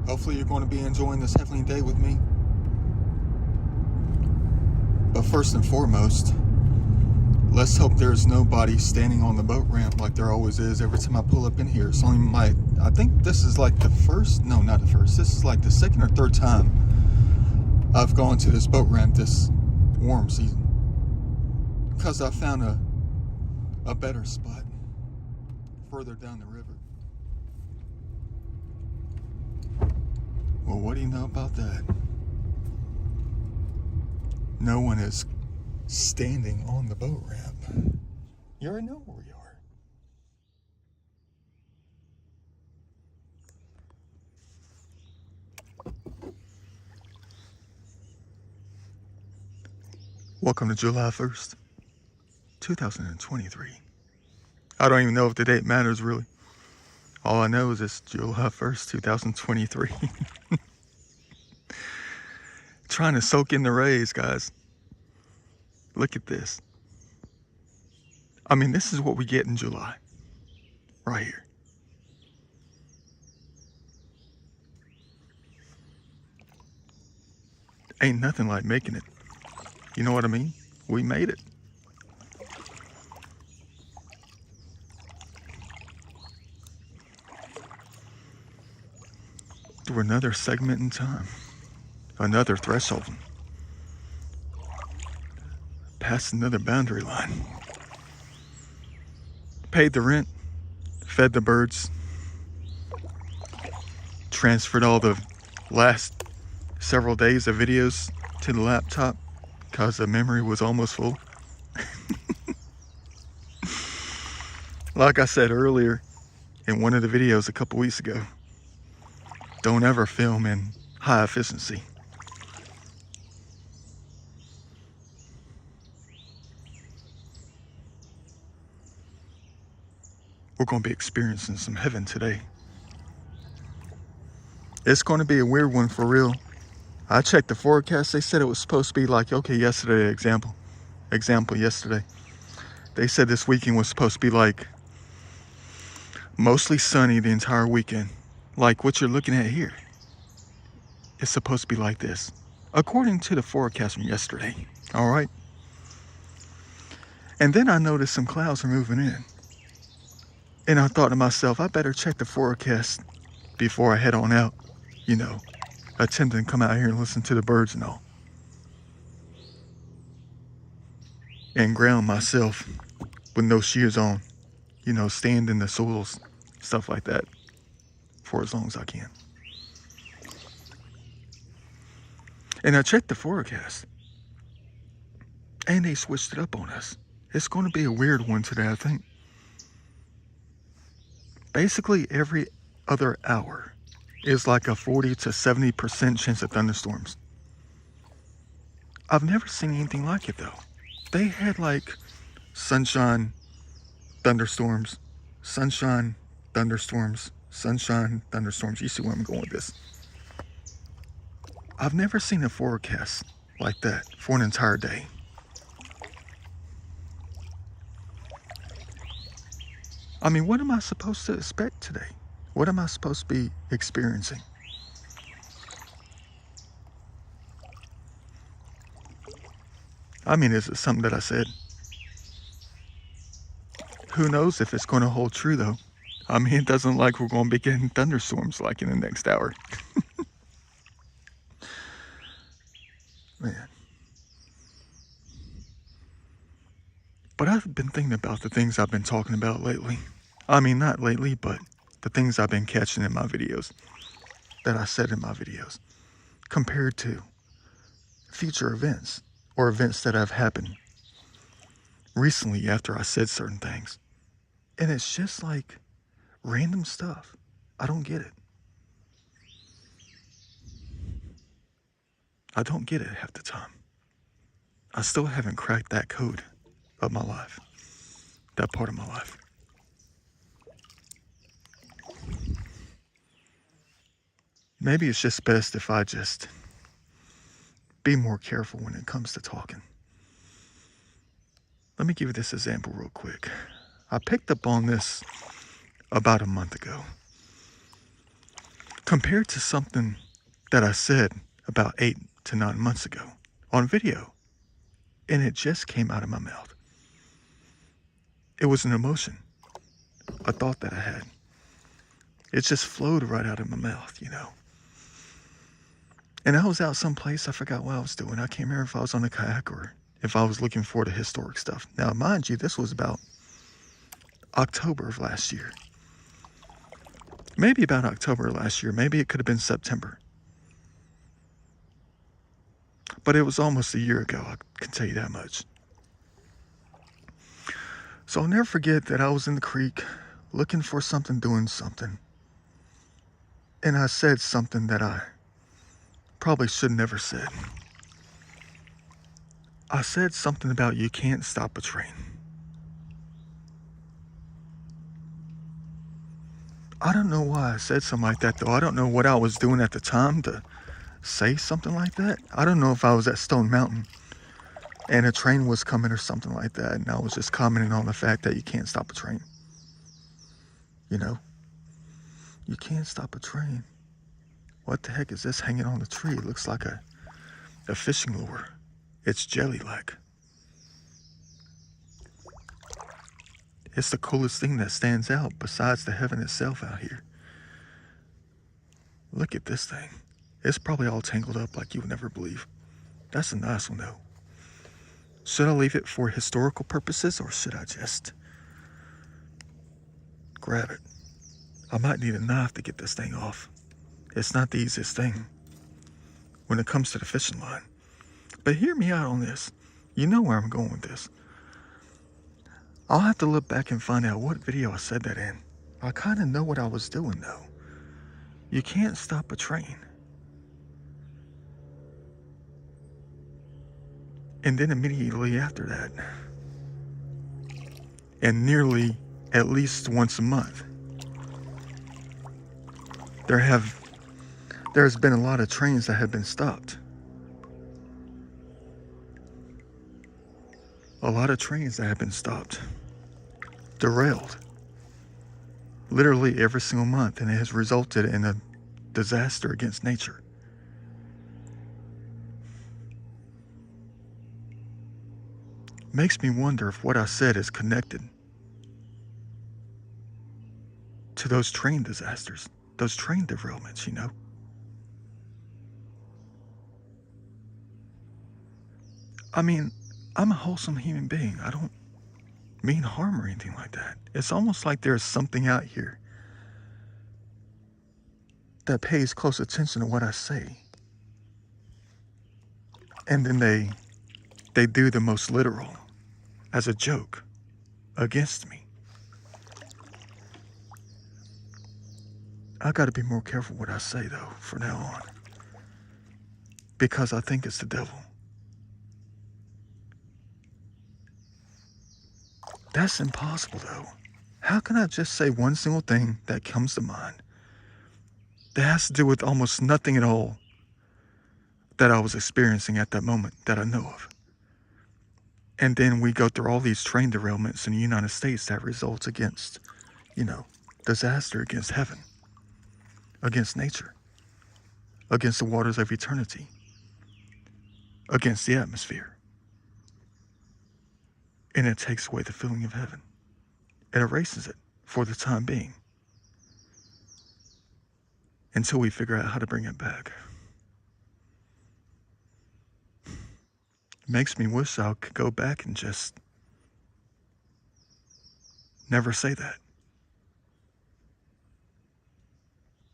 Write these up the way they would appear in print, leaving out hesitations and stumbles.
Hopefully you're going to be enjoying this heavenly day with me. But first and foremost, let's hope there's nobody standing on the boat ramp like there always is every time I pull up in here. It's only I think this is like the first, no, not the first. This is like the second or third time I've gone to this boat ramp this warm season. Because I found a better spot further down the river. Well, what do you know about that? No one is standing on the boat ramp. You already know where we are. Welcome to July 1st, 2023. I don't even know if the date matters really. All I know is it's July 1st, 2023. Trying to soak in the rays, guys. Look at this. I mean, this is what we get in July. Right here. Ain't nothing like making it. You know what I mean? We made it. Through another segment in time. Another threshold. Past another boundary line. Paid the rent. Fed the birds. Transferred all the last several days of videos to the laptop because the memory was almost full. Like I said earlier in one of the videos a couple weeks ago, don't ever film in high efficiency. We're going to be experiencing some heaven today. It's going to be a weird one for real. I checked the forecast. They said it was supposed to be like, okay, yesterday, example yesterday. They said this weekend was supposed to be like mostly sunny the entire weekend. Like what you're looking at here. It's supposed to be like this, according to the forecast from yesterday. All right. And then I noticed some clouds are moving in. And I thought to myself, I better check the forecast before I head on out, you know, attempting to come out here and listen to the birds and all. And ground myself with no shoes on, you know, stand in the soils, stuff like that, for as long as I can. And I checked the forecast. And they switched it up on us. It's going to be a weird one today, I think. Basically, every other hour is like a 40 to 70% chance of thunderstorms. I've never seen anything like it, though. They had like sunshine, thunderstorms, sunshine, thunderstorms, sunshine, thunderstorms. You see where I'm going with this. I've never seen a forecast like that for an entire day. I mean, what am I supposed to expect today? What am I supposed to be experiencing? I mean, is it something that I said? Who knows if it's going to hold true, though? I mean, it doesn't look like we're going to be getting thunderstorms like in the next hour. Man. But I've been thinking about the things I've been talking about lately. I mean, not lately, but the things I've been catching in my videos, that I said in my videos, compared to future events or events that have happened recently after I said certain things. And it's just like random stuff. I don't get it. I don't get it half the time. I still haven't cracked that code of my life, that part of my life. Maybe it's just best if I just be more careful when it comes to talking. Let me give you this example real quick. I picked up on this about a month ago. compared to something that I said about 8 to 9 months ago on video, and it just came out of my mouth. It was an emotion, a thought that I had. It just flowed right out of my mouth, you know. And I was out someplace, I forgot what I was doing. I can't remember if I was on a kayak or if I was looking for the historic stuff. Now, mind you, this was about October of last year. Maybe about October of last year. Maybe it could have been September. But it was almost a year ago, I can tell you that much. So I'll never forget that I was in the creek looking for something, doing something. And I said something that I probably should never said. I said something about you can't stop a train. I don't know why I said something like that though. I don't know what I was doing at the time to say something like that. I don't know if I was at Stone Mountain and a train was coming or something like that, and I was just commenting on the fact that you can't stop a train. You know? You can't stop a train. What the heck is this hanging on the tree? It looks like a fishing lure. It's jelly-like. It's the coolest thing that stands out besides the heaven itself out here. Look at this thing. It's probably all tangled up like you would never believe. That's a nice one though. Should I leave it for historical purposes or should I just grab it? I might need a knife to get this thing off. It's not the easiest thing when it comes to the fishing line. But hear me out on this. You know where I'm going with this. I'll have to look back and find out what video I said that in. I kind of know what I was doing though. You can't stop a train. And then immediately after that, and nearly at least once a month, there's been a lot of trains that have been stopped. A lot of trains that have been stopped, derailed, literally every single month, and it has resulted in a disaster against nature. Makes me wonder if what I said is connected to those train disasters, those train derailments, you know? I mean, I'm a wholesome human being. I don't mean harm or anything like that. It's almost like there's something out here that pays close attention to what I say. And then they do the most literal as a joke against me. I gotta be more careful what I say though, from now on. Because I think it's the devil. That's impossible though. How can I just say one single thing that comes to mind that has to do with almost nothing at all that I was experiencing at that moment that I know of? And then we go through all these train derailments in the United States that results against, you know, disaster against heaven, against nature, against the waters of eternity, against the atmosphere. And it takes away the feeling of heaven. It erases it for the time being until we figure out how to bring it back. Makes me wish I could go back and just never say that.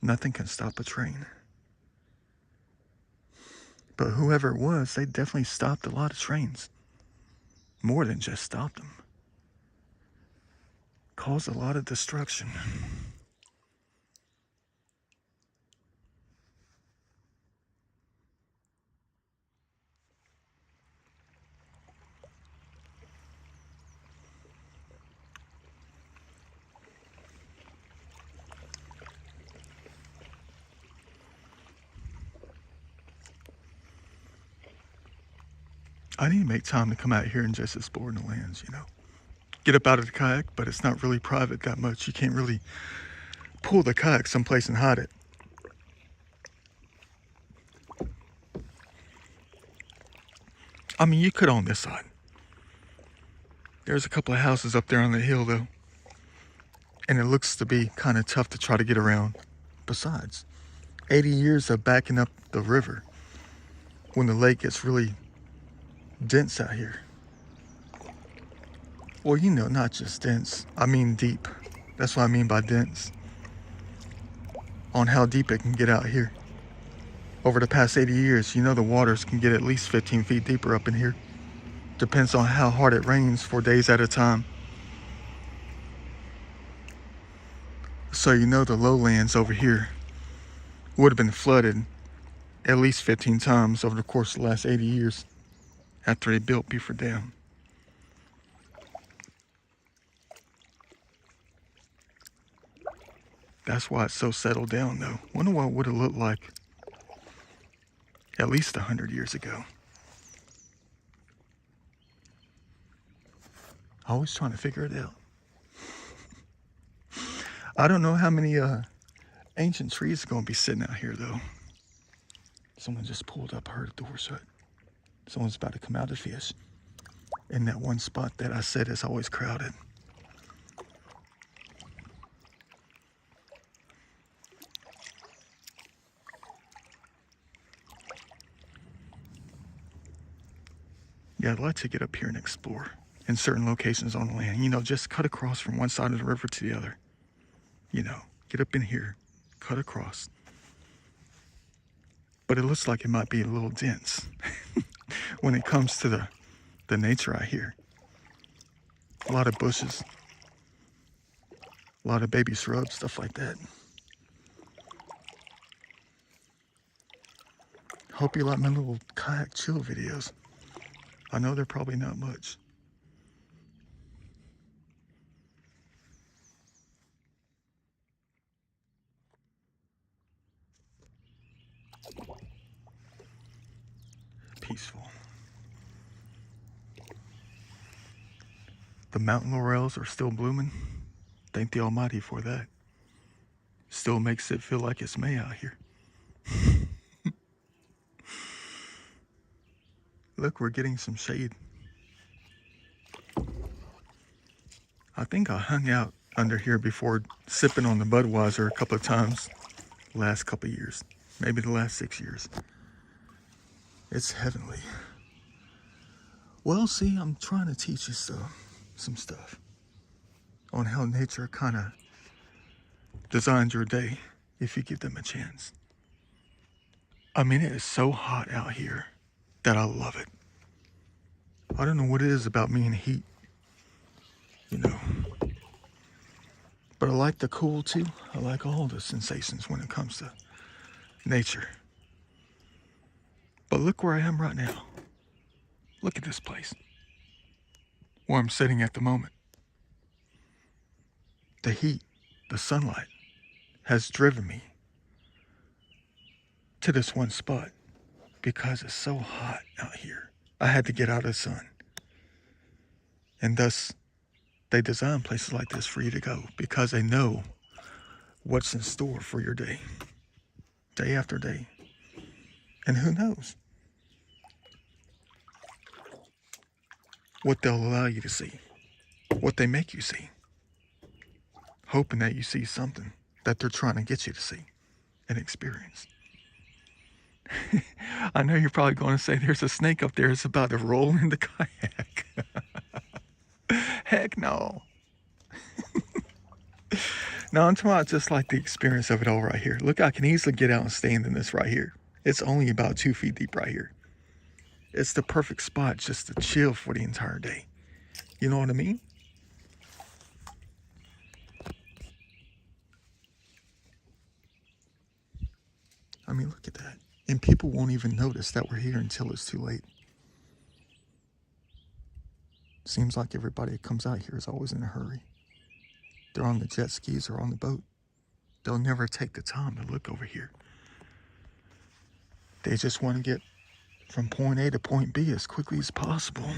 Nothing can stop a train. But whoever it was, they definitely stopped a lot of trains. More than just stopped them. Caused a lot of destruction. I need to make time to come out here and just explore the lands, you know. Get up out of the kayak, but it's not really private that much. You can't really pull the kayak someplace and hide it. I mean, you could on this side. There's a couple of houses up there on the hill, though. And it looks to be kind of tough to try to get around. Besides, 80 years of backing up the river when the lake gets really dense out here. Well, you know, not just dense. I mean deep. That's what I mean by dense. On how deep it can get out here. Over the past 80 years, you know the waters can get at least 15 feet deeper up in here. Depends on how hard it rains for days at a time. So you know the lowlands over here would have been flooded at least 15 times over the course of the last 80 years after they built Beaufort Dam. That's why it's so settled down, though. Wonder what it would have looked like at least 100 years ago. Always trying to figure it out. I don't know how many ancient trees are going to be sitting out here, though. Someone just pulled up, heard the door shut. Someone's about to come out to fish in that one spot that I said is always crowded. Yeah, I'd like to get up here and explore in certain locations on the land. You know, just cut across from one side of the river to the other. You know, get up in here, cut across. But it looks like it might be a little dense when it comes to the nature out here. A lot of bushes, a lot of baby shrubs, stuff like that. Hope you like my little kayak chill videos. I know they're probably not much. Peaceful. The mountain laurels are still blooming. Thank the Almighty for that. Still makes it feel like it's May out here. Look, we're getting some shade. I think I hung out under here before sipping on the Budweiser a couple of times the last couple of years. Maybe the last 6 years. It's heavenly. Well, see, I'm trying to teach you some stuff on how nature kind of designs your day if you give them a chance. I mean, it is so hot out here that I love it. I don't know what it is about me and heat, you know. But I like the cool too. I like all the sensations when it comes to nature. But look where I am right now. Look at this place. Where I'm sitting at the moment. The heat, the sunlight, has driven me to this one spot because it's so hot out here. I had to get out of the sun. And thus, they design places like this for you to go because they know what's in store for your day after day. And who knows what they'll allow you to see, what they make you see, hoping that you see something that they're trying to get you to see and experience. I know you're probably going to say there's a snake up there that's about to roll in the kayak. Heck no. No, I'm talking about just like the experience of it all right here. Look, I can easily get out and stand in this right here. It's only about 2 feet deep right here. It's the perfect spot just to chill for the entire day. You know what I mean? I mean, look at that. And people won't even notice that we're here until it's too late. Seems like everybody that comes out here is always in a hurry. They're on the jet skis or on the boat. They'll never take the time to look over here. They just want to get from point A to point B as quickly as possible.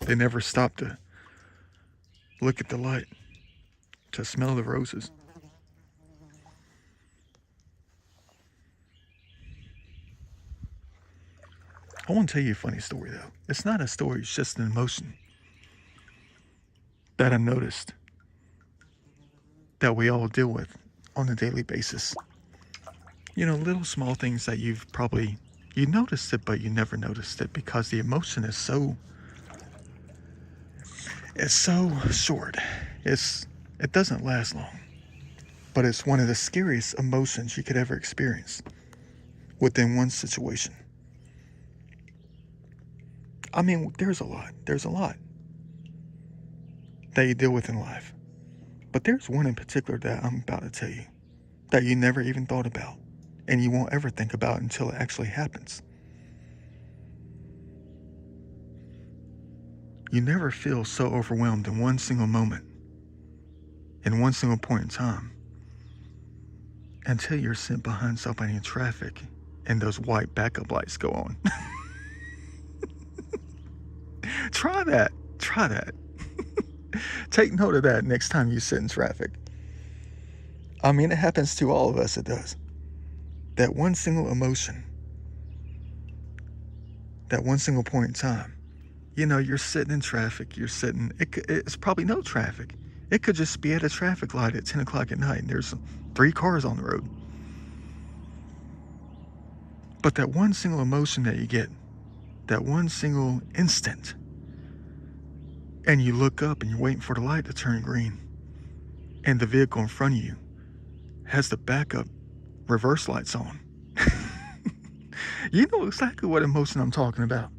They never stop to look at the light, to smell the roses. I want to tell you a funny story, though. It's not a story, it's just an emotion that I noticed that we all deal with on a daily basis. You know, little small things that you noticed it, but you never noticed it because the emotion is so short. It doesn't last long, but it's one of the scariest emotions you could ever experience within one situation. I mean, there's a lot that you deal with in life, but there's one in particular that I'm about to tell you that you never even thought about, and you won't ever think about until it actually happens. You never feel so overwhelmed in one single moment, in one single point in time, until you're sitting behind somebody in traffic and those white backup lights go on. Try that. Take note of that next time you sit in traffic. I mean, it happens to all of us, it does. That one single emotion, that one single point in time. You know, you're sitting in traffic, it's probably no traffic. It could just be at a traffic light at 10 o'clock at night and there's 3 cars on the road. But that one single emotion that you get, that one single instant, and you look up and you're waiting for the light to turn green, and the vehicle in front of you has the backup reverse lights on. You know exactly what emotion I'm talking about.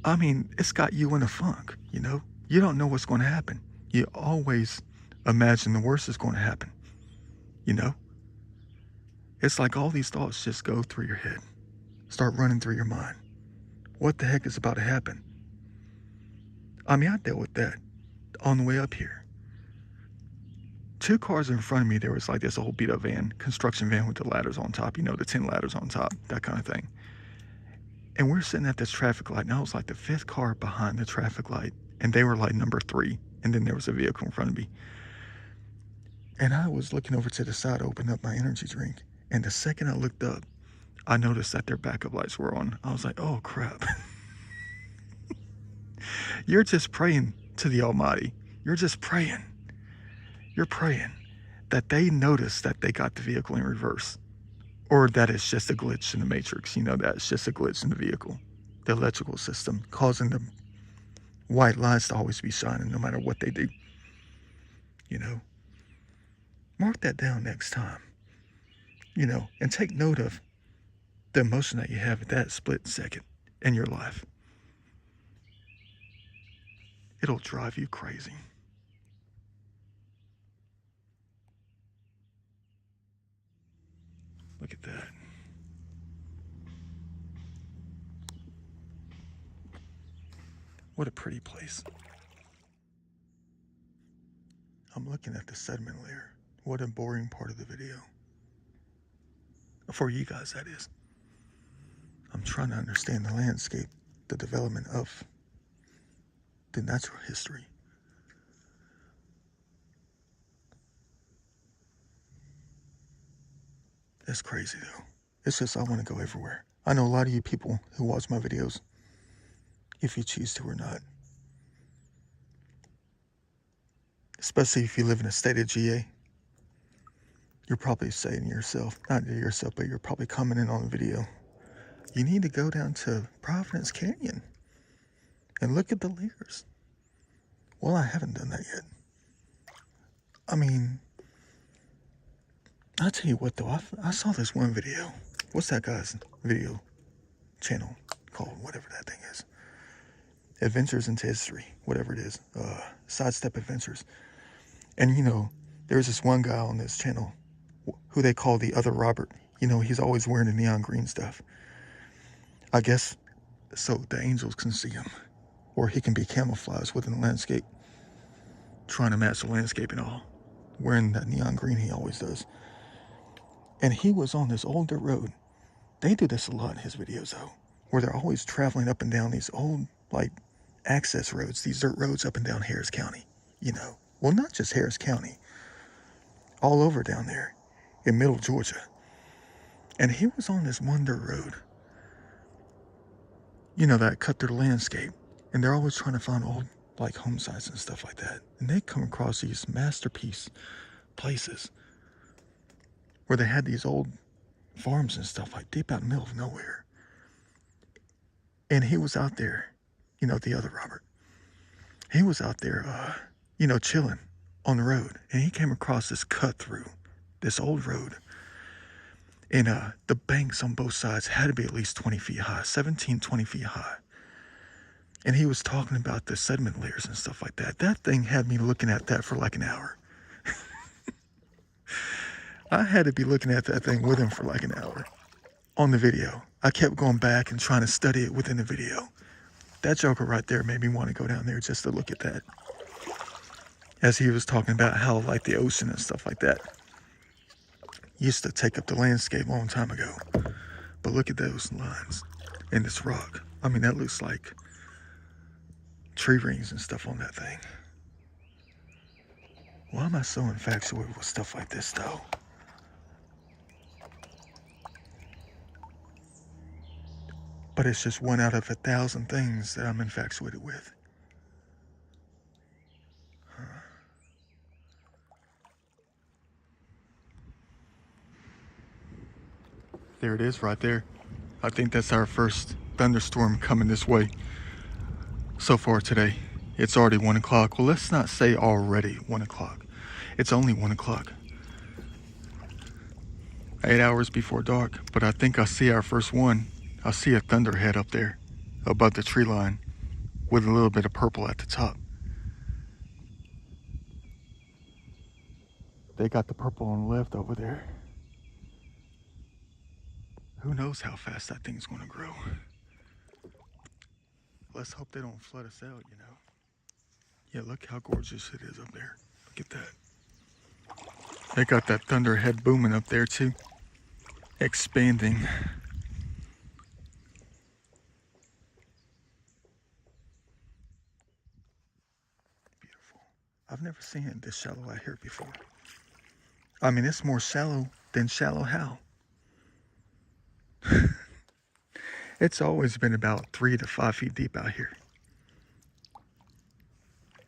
I mean, it's got you in a funk, you know? You don't know what's going to happen. You always imagine the worst is going to happen, you know? It's like all these thoughts just go through your head, start running through your mind. What the heck is about to happen? I mean, I dealt with that on the way up here. 2 cars in front of me, there was like this old beat up van, construction van with the ladders on top, you know, the 10 ladders on top, that kind of thing. And we're sitting at this traffic light, and I was like the 5th car behind the traffic light, and they were like number 3, and then there was a vehicle in front of me. And I was looking over to the side to open up my energy drink, and the second I looked up, I noticed that their backup lights were on. I was like, oh crap. You're just praying to the Almighty. You're just praying. You're praying that they notice that they got the vehicle in reverse, or that it's just a glitch in the matrix. You know, that it's just a glitch in the vehicle, the electrical system, causing the white lights to always be shining no matter what they do. You know, mark that down next time, you know, and take note of the emotion that you have at that split second in your life. It'll drive you crazy. Look at that. What a pretty place. I'm looking at the sediment layer. What a boring part of the video. For you guys, that is. I'm trying to understand the landscape, the development of the natural history. That's crazy though. It's just I want to go everywhere. I know a lot of you people who watch my videos, if you choose to or not. Especially if you live in a state of GA. You're probably saying to yourself, not to yourself, but you're probably commenting on the video, you need to go down to Providence Canyon and look at the layers. Well, I haven't done that yet. I mean, I'll tell you what though, I saw this one video. What's that guy's video channel called? Whatever that thing is. Adventures into History, whatever it is. Sidestep Adventures. And you know, there's this one guy on this channel who they call the other Robert. You know, he's always wearing the neon green stuff. I guess so the angels can see him. Or he can be camouflaged within the landscape, trying to match the landscape and all, wearing that neon green he always does. And he was on this old dirt road. They do this a lot in his videos though, where they're always traveling up and down these old, like, access roads, these dirt roads up and down Harris County, you know. Well, not just Harris County, all over down there in middle Georgia. And he was on this one dirt road, you know, that cut through the landscape. And they're always trying to find old, like, home sites and stuff like that. And they come across these masterpiece places where they had these old farms and stuff, like deep out in the middle of nowhere. And he was out there, you know, the other Robert. He was out there, you know, chilling on the road. And he came across this cut through, this old road. And the banks on both sides had to be at least 20 feet high, 17, 20 feet high. And he was talking about the sediment layers and stuff like that. That thing had me looking at that for like an hour. I had to be looking at that thing with him for like an hour on the video. I kept going back and trying to study it within the video. That joker right there made me want to go down there just to look at that. As he was talking about how like the ocean and stuff like that used to take up the landscape a long time ago. But look at those lines and this rock. I mean, that looks like tree rings and stuff on that thing. Why am I so infatuated with stuff like this though? But it's just one out of 1,000 things that I'm infatuated with. There it is right there. I think that's our first thunderstorm coming this way so far today. It's already 1 o'clock. Well, let's not say already 1 o'clock. It's only 1 o'clock. 8 hours before dark, but I think I see our first one. I see a thunderhead up there above the tree line with a little bit of purple at the top. They got the purple on the left over there. Who knows how fast that thing's gonna grow. Let's hope they don't flood us out, you know. Yeah, look how gorgeous it is up there. Look at that. They got that thunderhead booming up there too. Expanding. Beautiful. I've never seen it this shallow out here before. I mean, it's more shallow than Shallow Hal. It's always been about 3 to 5 feet deep out here.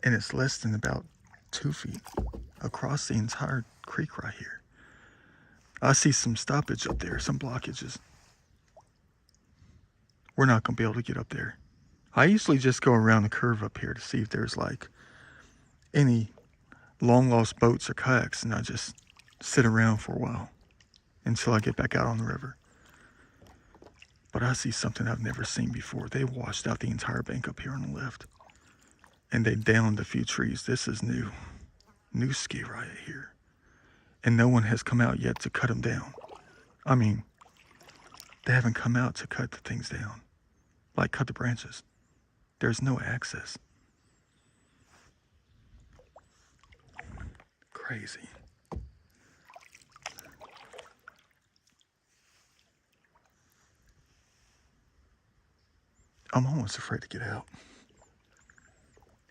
And it's less than about 2 feet across the entire creek right here. I see some stoppage up there, some blockages. We're not gonna be able to get up there. I usually just go around the curve up here to see if there's like any long lost boats or kayaks, and I just sit around for a while until I get back out on the river. But I see something I've never seen before. They washed out the entire bank up here on the left. And they downed a few trees. This is new. New ski right here. And no one has come out yet to cut them down. I mean, they haven't come out to cut the things down. Like cut the branches. There's no access. Crazy. I'm almost afraid to get out.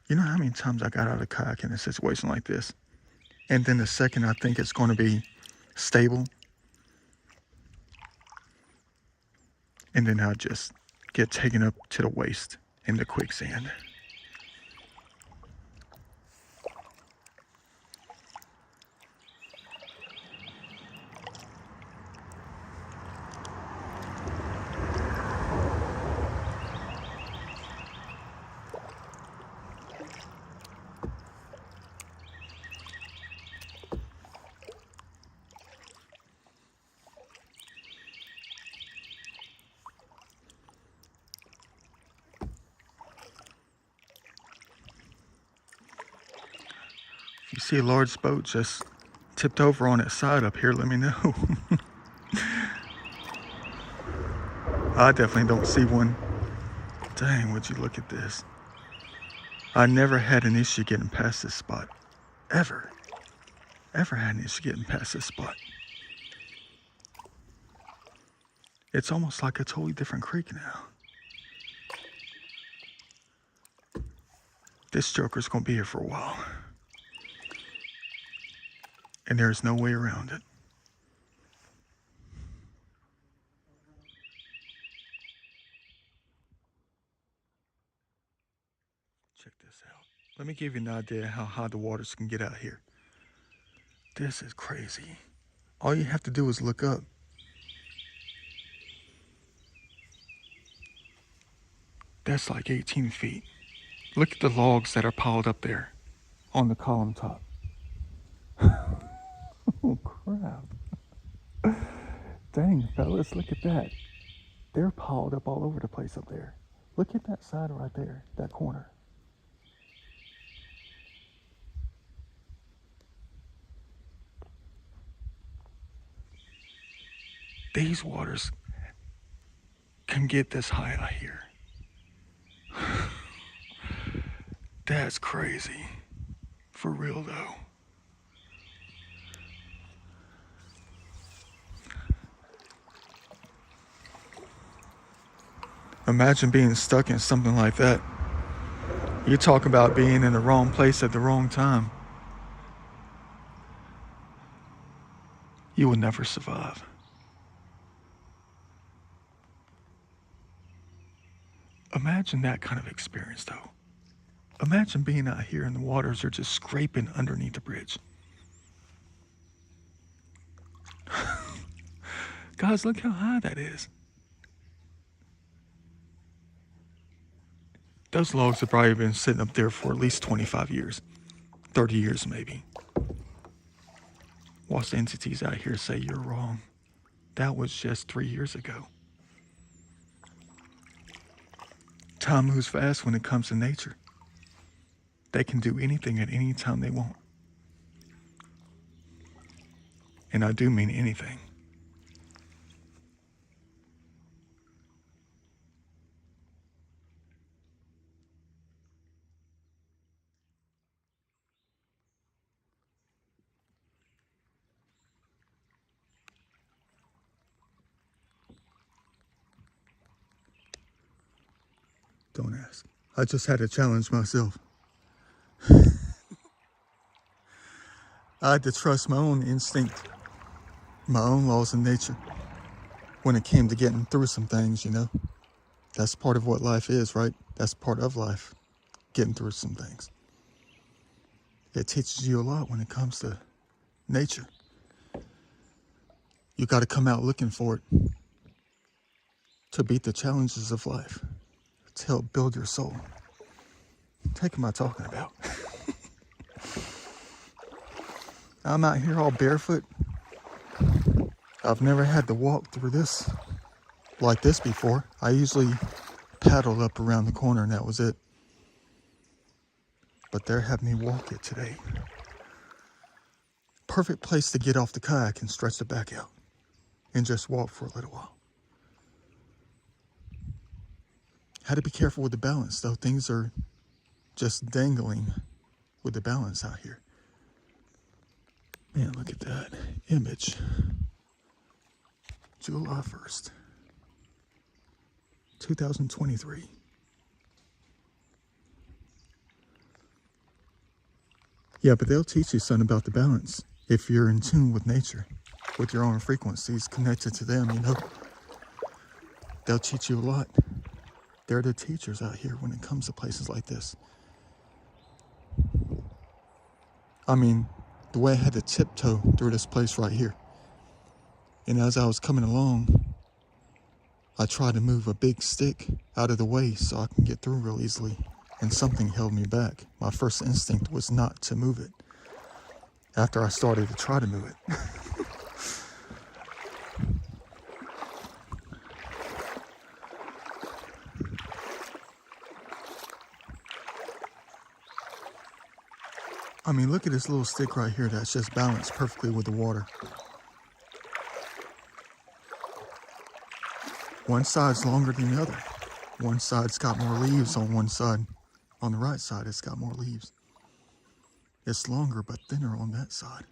You know how many times I got out of a kayak in a situation like this? And then the second I think it's going to be stable, and then I just get taken up to the waist in the quicksand. If you see a large boat just tipped over on its side up here, let me know. I definitely don't see one. Dang, would you look at this? I never had an issue getting past this spot. Ever had an issue getting past this spot. It's almost like a totally different creek now. This joker's gonna be here for a while. And there's no way around it. Let me give you an idea how high the waters can get out here. This is crazy. All you have to do is look up. That's like 18 feet. Look at the logs that are piled up there on the column top. Oh, crap. Dang, fellas, look at that. They're piled up all over the place up there. Look at that side right there, that corner. These waters can get this high out here. That's crazy. For real though. Imagine being stuck in something like that. You talk about being in the wrong place at the wrong time. You will never survive. Imagine that kind of experience though. Imagine being out here and the waters are just scraping underneath the bridge. Guys, look how high that is. Those logs have probably been sitting up there for at least 25 years, 30 years maybe. Whilst entities out here say you're wrong. That was just 3 years ago. Time moves fast when it comes to nature. They can do anything at any time they want. And I do mean anything. Don't ask. I just had to challenge myself. I had to trust my own instinct, my own laws of nature. When it came to getting through some things, you know. That's part of what life is, right? That's part of life, getting through some things. It teaches you a lot when it comes to nature. You got to come out looking for it to beat the challenges of life, to help build your soul. What the heck am I talking about? I'm out here all barefoot. I've never had to walk through this like this before. I usually paddled up around the corner and that was it. But they're having me walk it today. Perfect place to get off the kayak and stretch the back out and just walk for a little while. Had to be careful with the balance though. Things are just dangling with the balance out here. Man, look at that image. July 1st, 2023. Yeah, but they'll teach you something about the balance if you're in tune with nature, with your own frequencies connected to them, you know. They'll teach you a lot. They're the teachers out here when it comes to places like this. I mean, the way I had to tiptoe through this place right here. And as I was coming along, I tried to move a big stick out of the way so I can get through real easily. And something held me back. My first instinct was not to move it. After I started to try to move it. I mean, look at this little stick right here that's just balanced perfectly with the water. One side's longer than the other. One side's got more leaves on one side. On the right side, it's got more leaves. It's longer but thinner on that side.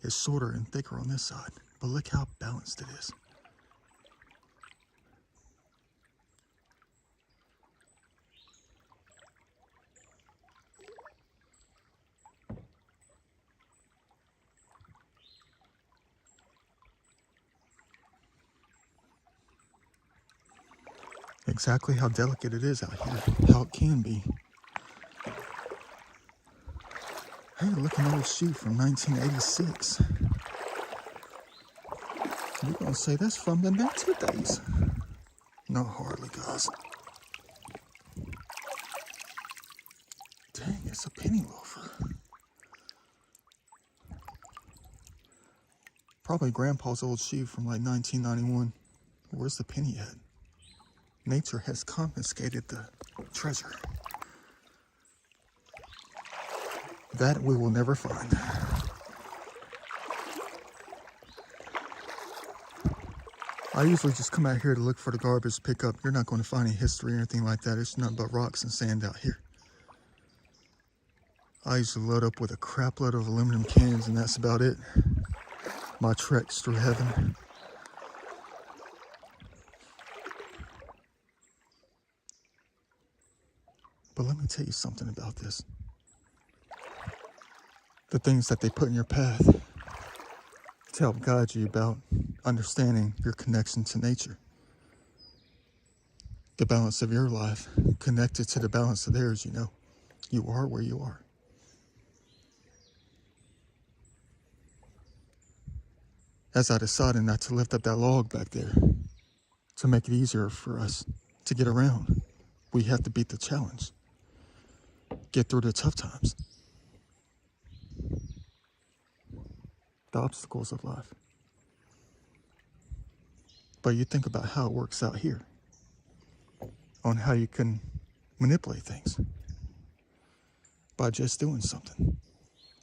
It's shorter and thicker on this side. But look how balanced it is. Exactly how delicate it is out here, how it can be. Hey, look, an old shoe from 1986. You're gonna say that's from the Nazi days. No, hardly, guys. Dang, it's a penny loafer. Probably Grandpa's old shoe from like 1991. Where's the penny at? Nature has confiscated the treasure. That we will never find. I usually just come out here to look for the garbage pickup. You're not going to find any history or anything like that. It's nothing but rocks and sand out here. I usually load up with a crap load of aluminum cans, and that's about it. My treks through heaven. But let me tell you something about this. The things that they put in your path to help guide you about understanding your connection to nature. The balance of your life connected to the balance of theirs, you know. You are where you are. As I decided not to lift up that log back there to make it easier for us to get around, we have to beat the challenge. Get through the tough times. The obstacles of life. But you think about how it works out here, on how you can manipulate things by just doing something.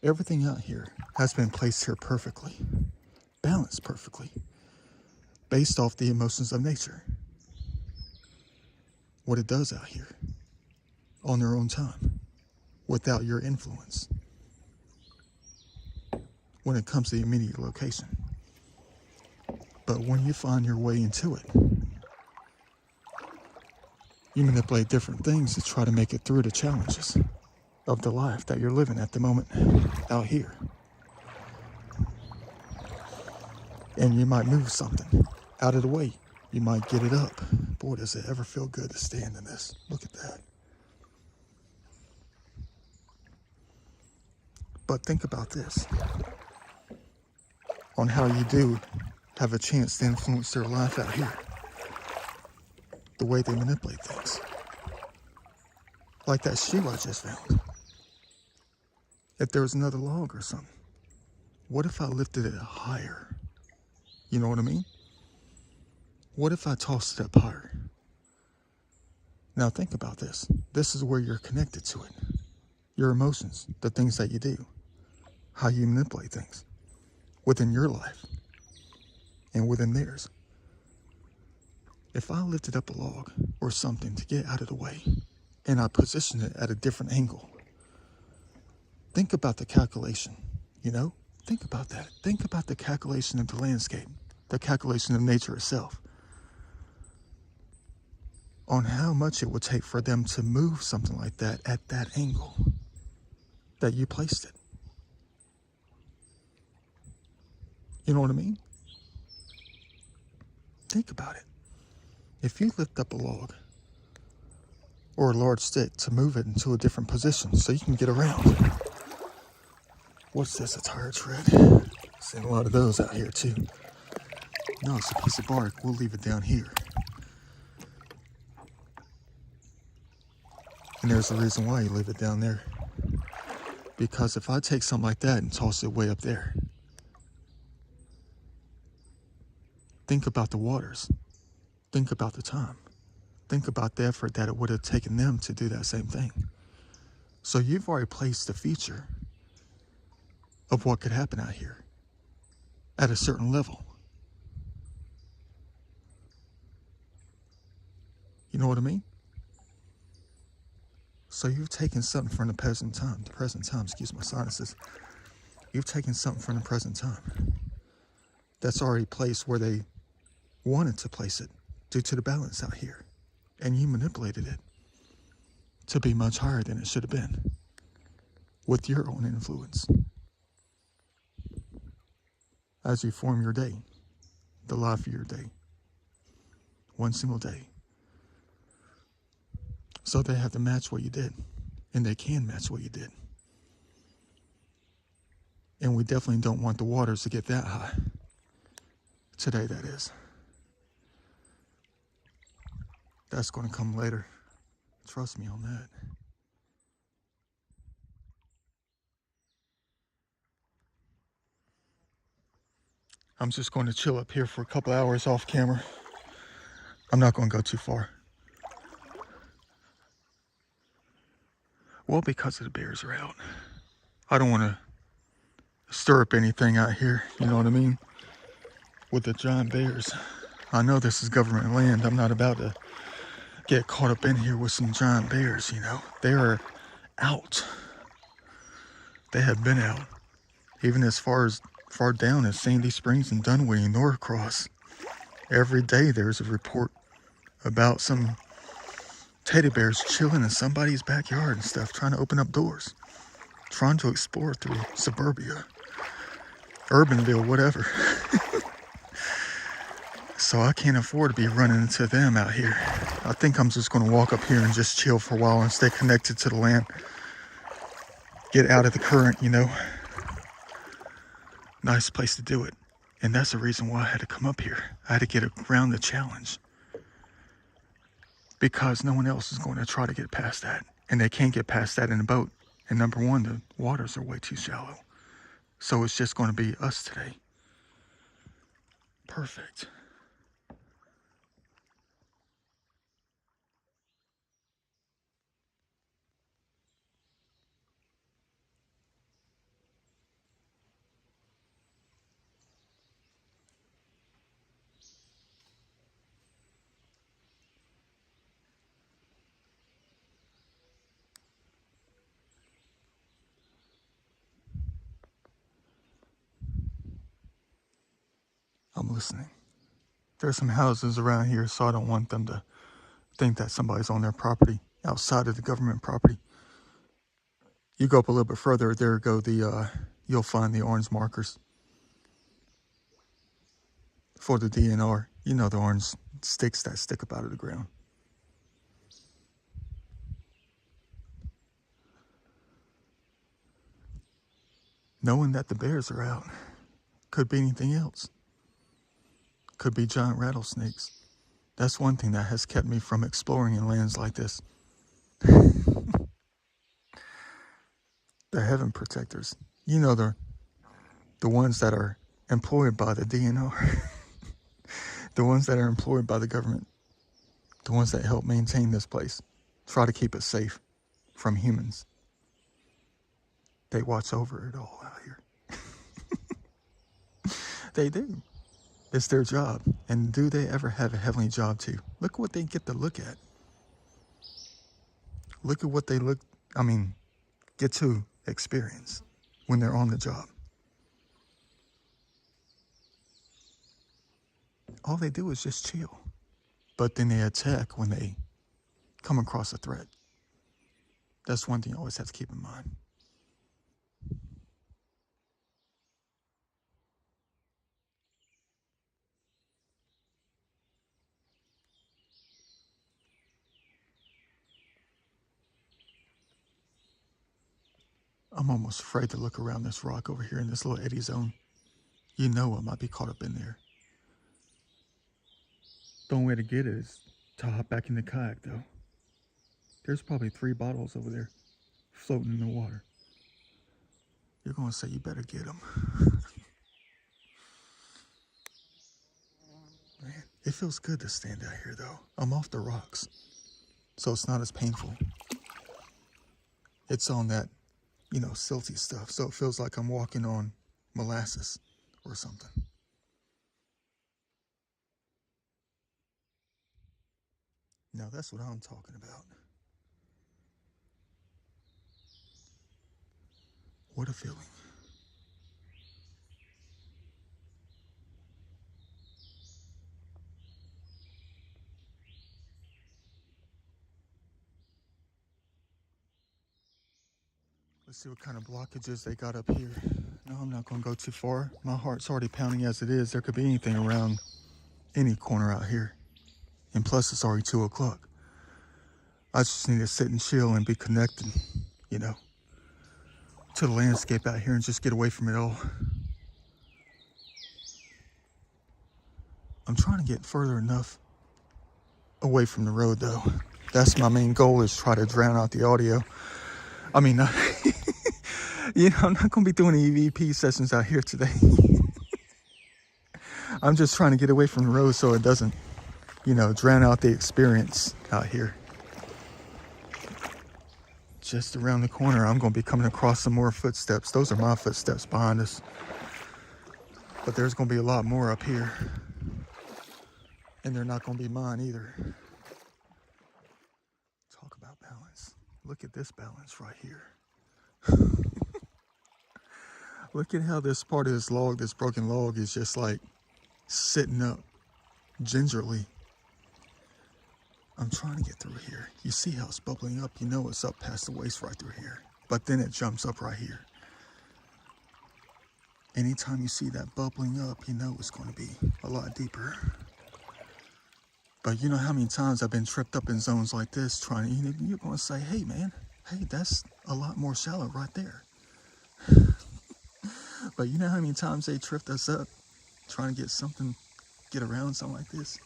Everything out here has been placed here perfectly, balanced perfectly, based off the emotions of nature. What it does out here, on their own time, without your influence, when it comes to the immediate location. But when you find your way into it, you manipulate different things to try to make it through the challenges of the life that you're living at the moment out here. And you might move something out of the way. You might get it up. Boy, does it ever feel good to stand in this. Look at that. But think about this, on how you do have a chance to influence their life out here. The way they manipulate things. Like that shoe I just found. If there was another log or something, what if I lifted it higher? You know what I mean? What if I tossed it up higher? Now think about this. This is where you're connected to it. Your emotions, the things that you do, how you manipulate things within your life and within theirs. If I lifted up a log or something to get out of the way and I positioned it at a different angle, think about the calculation, you know? Think about that. Think about the calculation of the landscape, the calculation of nature itself, on how much it would take for them to move something like that at that angle that you placed it. You know what I mean? Think about it. If you lift up a log or a large stick to move it into a different position so you can get around. What's this, a tire tread? Seen a lot of those out here too. No, it's a piece of bark. We'll leave it down here. And there's a reason why you leave it down there. Because if I take something like that and toss it way up there, think about the waters. Think about the time. Think about the effort that it would have taken them to do that same thing. So you've already placed the feature of what could happen out here at a certain level. You know what I mean? So you've taken something from the present time, excuse my sinuses. You've taken something from the present time that's already placed where they wanted to place it due to the balance out here. And you manipulated it to be much higher than it should have been with your own influence. As you form your day, the life of your day, one single day. So they have to match what you did, and they can match what you did. And we definitely don't want the waters to get that high. Today, that is. That's going to come later. Trust me on that. I'm just going to chill up here for a couple hours off camera. I'm not going to go too far. Well, because the bears are out. I don't want to stir up anything out here, you know what I mean? With the giant bears. I know this is government land. I'm not about to get caught up in here with some giant bears, you know? They are out. They have been out. Even as far down as Sandy Springs and Dunwoody and Norcross. Every day there's a report about some teddy bears chilling in somebody's backyard and stuff, trying to open up doors, trying to explore through suburbia, Urbanville, whatever. So I can't afford to be running into them out here. I think I'm just going to walk up here and just chill for a while and stay connected to the land. Get out of the current, you know. Nice place to do it. And that's the reason why I had to come up here. I had to get around the challenge. Because no one else is going to try to get past that. And they can't get past that in a boat. And number one, the waters are way too shallow. So it's just going to be us today. Perfect. I'm listening. There's some houses around here, so I don't want them to think that somebody's on their property outside of the government property. You go up a little bit further, there go the, you'll find the orange markers for the DNR. You know, the orange sticks that stick up out of the ground. Knowing that the bears are out, could be anything else. Could be giant rattlesnakes. That's one thing that has kept me from exploring in lands like this. The heaven protectors. You know, the ones that are employed by the DNR. The ones that are employed by the government. The ones that help maintain this place. Try to keep it safe from humans. They watch over it all out here. They do. It's their job. And do they ever have a heavenly job too? Look what they get to look at. Look at what they get to experience when they're on the job. All they do is just chill. But then they attack when they come across a threat. That's one thing you always have to keep in mind. I'm almost afraid to look around this rock over here in this little eddy zone. You know I might be caught up in there. The only way to get it is to hop back in the kayak, though. There's probably 3 bottles over there floating in the water. You're going to say you better get them. Man, it feels good to stand out here, though. I'm off the rocks, so it's not as painful. It's on that, silty stuff, so it feels like I'm walking on molasses or something. Now that's what I'm talking about. What a feeling. Let's see what kind of blockages they got up here. No, I'm not going to go too far. My heart's already pounding as it is. There could be anything around any corner out here. And plus, it's already 2 o'clock. I just need to sit and chill and be connected, to the landscape out here and just get away from it all. I'm trying to get further enough away from the road though. That's my main goal, is try to drown out the audio. I mean, I'm not going to be doing EVP sessions out here today. I'm just trying to get away from the road so it doesn't, drown out the experience out here. Just around the corner, I'm going to be coming across some more footsteps. Those are my footsteps behind us. But there's going to be a lot more up here. And they're not going to be mine either. Talk about balance. Look at this balance right here. Look at how this part of this log, this broken log, is just like sitting up gingerly. I'm trying to get through here. You see how it's bubbling up? You know it's up past the waist right through here. But then it jumps up right here. Anytime you see that bubbling up, you know it's going to be a lot deeper. But you know how many times I've been tripped up in zones like this trying to, you're going to say, hey man, hey, that's a lot more shallow right there. But you know how many times they tripped us up trying to get around something like this?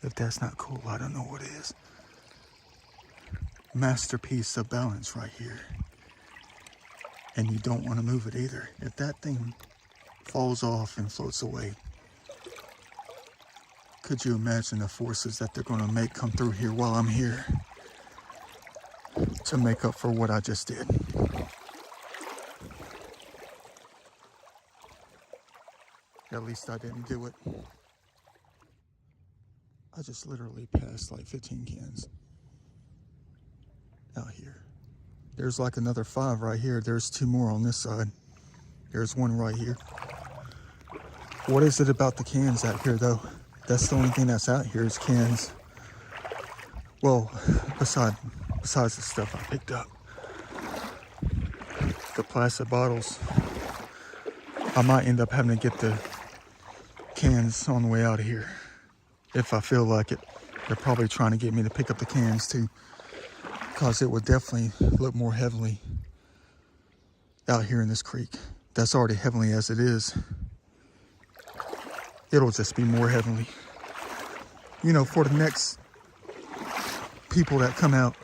If that's not cool, I don't know what is. Masterpiece of balance right here. And you don't want to move it either. If that thing falls off and floats away, could you imagine the forces that they're going to make come through here while I'm here to make up for what I just did? At least I didn't do it. I just literally passed like 15 cans out here. There's like another 5 right here. There's 2 more on this side. There's 1 right here. What is it about the cans out here though? That's the only thing that's out here is cans. Well, besides the stuff I picked up. The plastic bottles. I might end up having to get the cans on the way out of here. If I feel like it. They're probably trying to get me to pick up the cans too, because it would definitely look more heavily out here in this creek. That's already heavily as it is. It'll just be more heavily. For the next people that come out.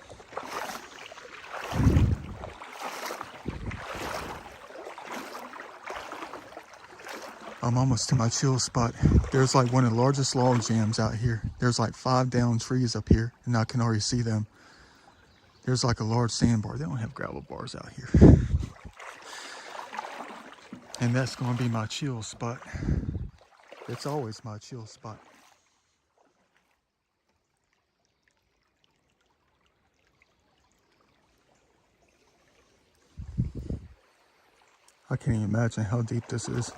I'm almost to my chill spot. There's like one of the largest log jams out here. There's like 5 down trees up here, and I can already see them. There's like a large sandbar. They don't have gravel bars out here. And that's going to be my chill spot. It's always my chill spot. I can't even imagine how deep this is.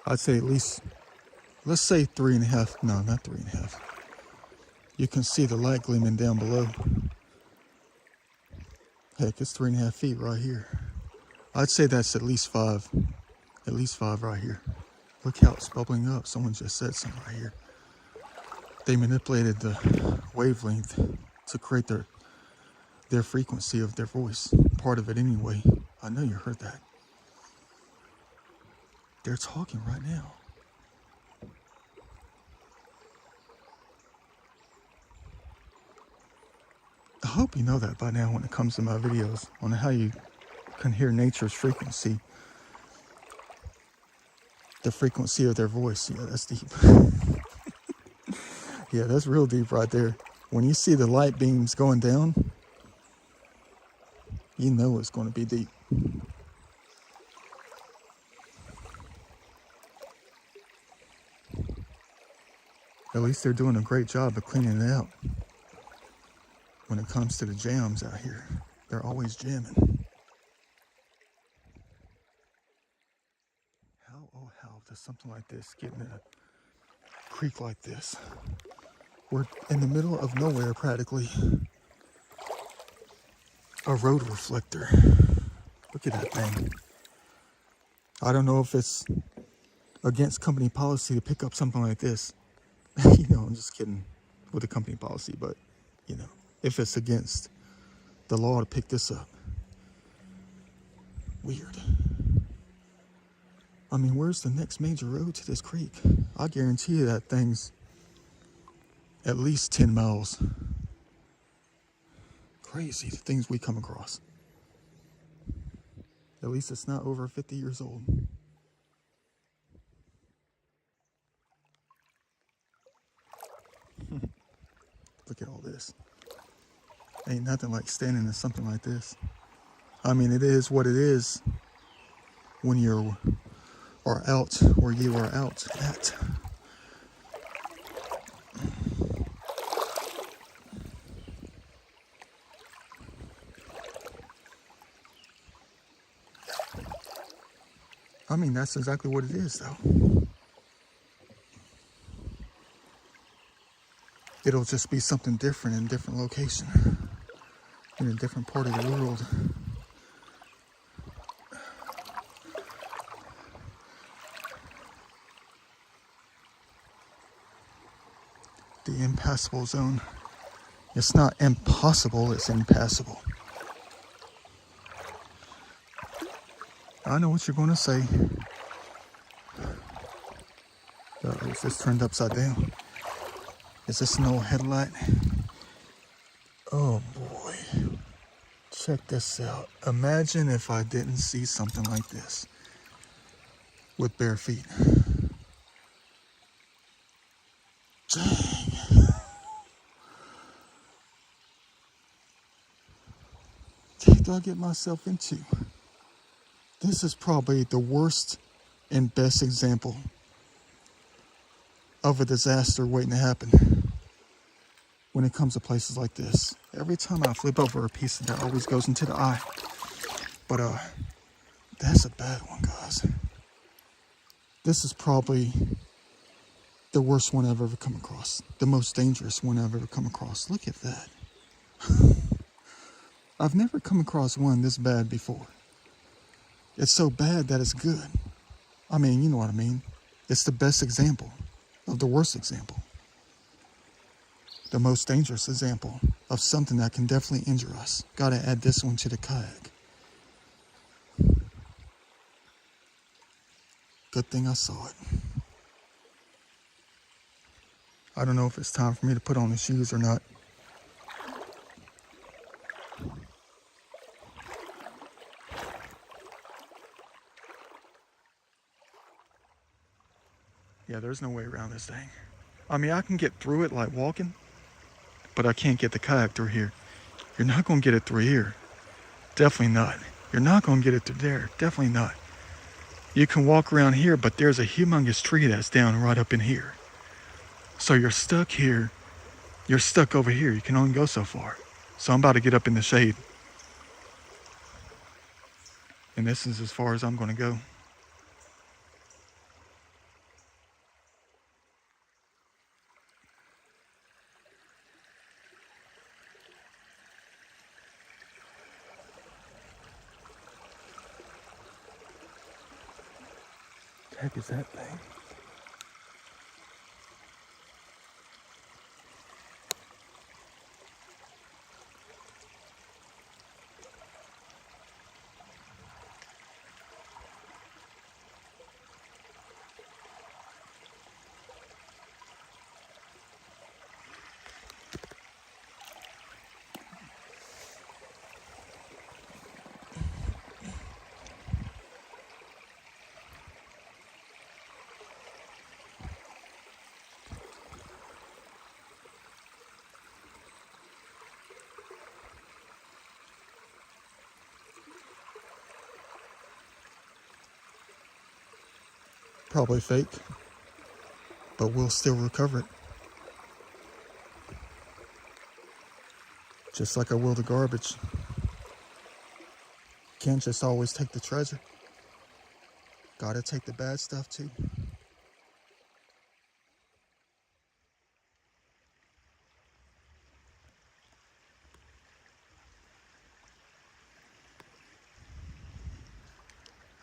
I'd say at least, let's say 3.5. No, not 3.5. You can see the light gleaming down below. Heck, it's 3.5 feet right here. I'd say that's at least 5. At least 5 right here. Look how it's bubbling up. Someone just said something right here. They manipulated the wavelength to create their frequency of their voice. Part of it anyway. I know you heard that. They're talking right now. I hope you know that by now when it comes to my videos on how you can hear nature's frequency. The frequency of their voice. Yeah, that's deep. Yeah, that's real deep right there. When you see the light beams going down, you know it's going to be deep. At least they're doing a great job of cleaning it out. When it comes to the jams out here, they're always jamming. How does something like this get in a creek like this? We're in the middle of nowhere practically. A road reflector. Look at that thing. I don't know if it's against company policy to pick up something like this. I'm just kidding with the company policy, but if it's against the law to pick this up. Weird. I mean, where's the next major road to this creek? I guarantee you that thing's at least 10 miles. Crazy, the things we come across. At least it's not over 50 years old. Look at all this. Ain't nothing like standing in something like this. I mean, it is what it is when you are out where you are out at. I mean, that's exactly what it is, though. It'll just be something different in a different location, in a different part of the world. The impassable zone. It's not impossible, it's impassable. I know what you're going to say. Is this turned upside down? Is this an old headlight? Oh boy. Check this out. Imagine if I didn't see something like this with bare feet. Dang. What did I get myself into? This is probably the worst and best example of a disaster waiting to happen when it comes to places like this. Every time I flip over a piece, that always goes into the eye. But that's a bad one, guys. This is probably the worst one I've ever come across. The most dangerous one I've ever come across. Look at that. I've never come across one this bad before. It's so bad that it's good. I mean, you know what I mean. It's the best example of the worst example. The most dangerous example of something that can definitely injure us. Gotta add this one to the kayak. Good thing I saw it. I don't know if it's time for me to put on the shoes or not. Yeah, there's no way around this thing. I mean, I can get through it like walking, but I can't get the kayak through here. You're not gonna get it through here. Definitely not. You're not gonna get it through there. Definitely not. You can walk around here, but there's a humongous tree that's down right up in here. So you're stuck here. You're stuck over here. You can only go so far. So I'm about to get up in the shade. And this is as far as I'm gonna go. What the heck is that thing? Probably fake, but we'll still recover it. Just like I will the garbage. Can't just always take the treasure. Gotta take the bad stuff too.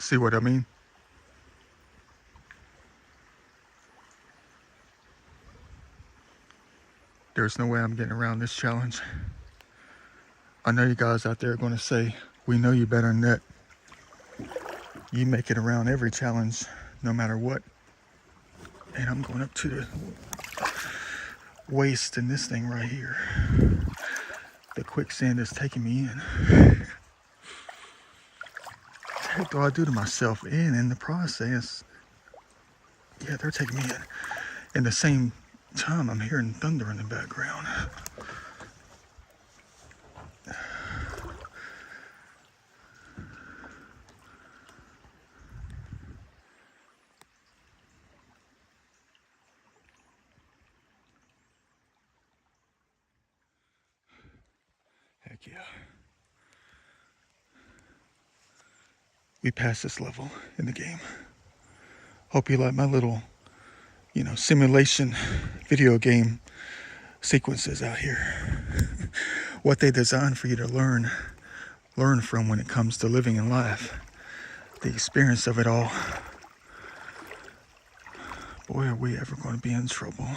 See what I mean? There's no way I'm getting around this challenge. I know you guys out there are going to say, we know you better than that. You make it around every challenge, no matter what. And I'm going up to the waist in this thing right here. The quicksand is taking me in. What the heck do I do to myself in the process? Yeah, they're taking me in. In the same time, I'm hearing thunder in the background. Heck yeah. We passed this level in the game. Hope you like my little, simulation video game sequences out here. What they designed for you to learn from when it comes to living in life. The experience of it all. Boy, are we ever going to be in trouble.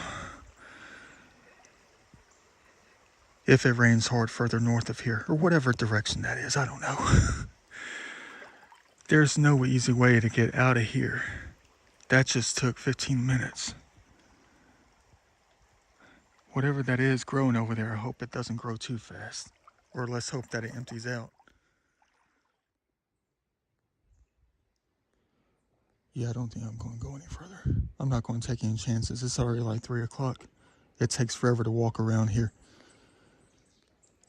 If it rains hard further north of here, or whatever direction that is, I don't know. There's no easy way to get out of here. That just took 15 minutes. Whatever that is growing over there, I hope it doesn't grow too fast. Or let's hope that it empties out. Yeah, I don't think I'm going to go any further. I'm not going to take any chances. It's already like 3 o'clock. It takes forever to walk around here.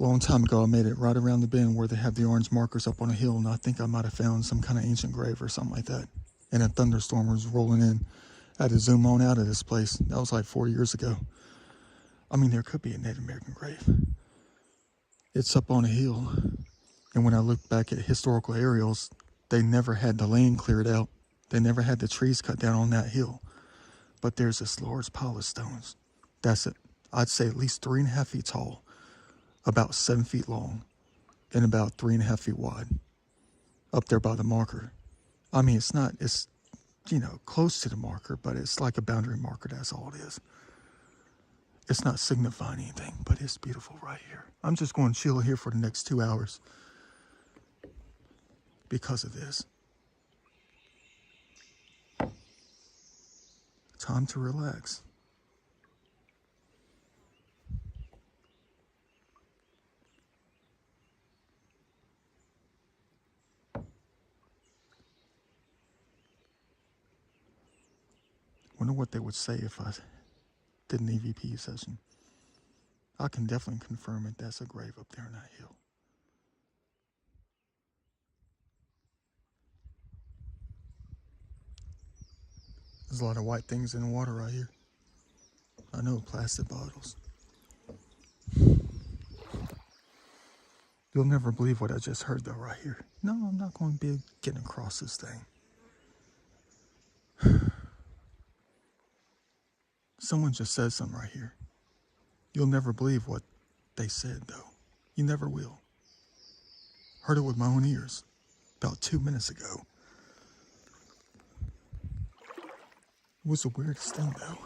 A long time ago, I made it right around the bend where they have the orange markers up on a hill, and I think I might have found some kind of ancient grave or something like that. And a thunderstorm was rolling in. I had to zoom on out of this place. That was like 4 years ago. I mean, there could be a Native American grave. It's up on a hill. And when I look back at historical aerials, they never had the land cleared out. They never had the trees cut down on that hill. But there's this large pile of stones. That's it. I'd say at least 3.5 feet tall, about 7 feet long, and about 3.5 feet wide. Up there by the marker. I mean, it's close to the marker, but it's like a boundary marker. That's all it is. It's not signifying anything, but it's beautiful right here. I'm just going to chill here for the next 2 hours because of this. Time to relax. Wonder what they would say if I did an EVP session. I can definitely confirm it. That's a grave up there in that hill. There's a lot of white things in the water right here. I know, plastic bottles. You'll never believe what I just heard though right here. No, I'm not going to be getting across this thing. Someone just said something right here. You'll never believe what they said though. You never will. Heard it with my own ears about 2 minutes ago. It was the weirdest thing though.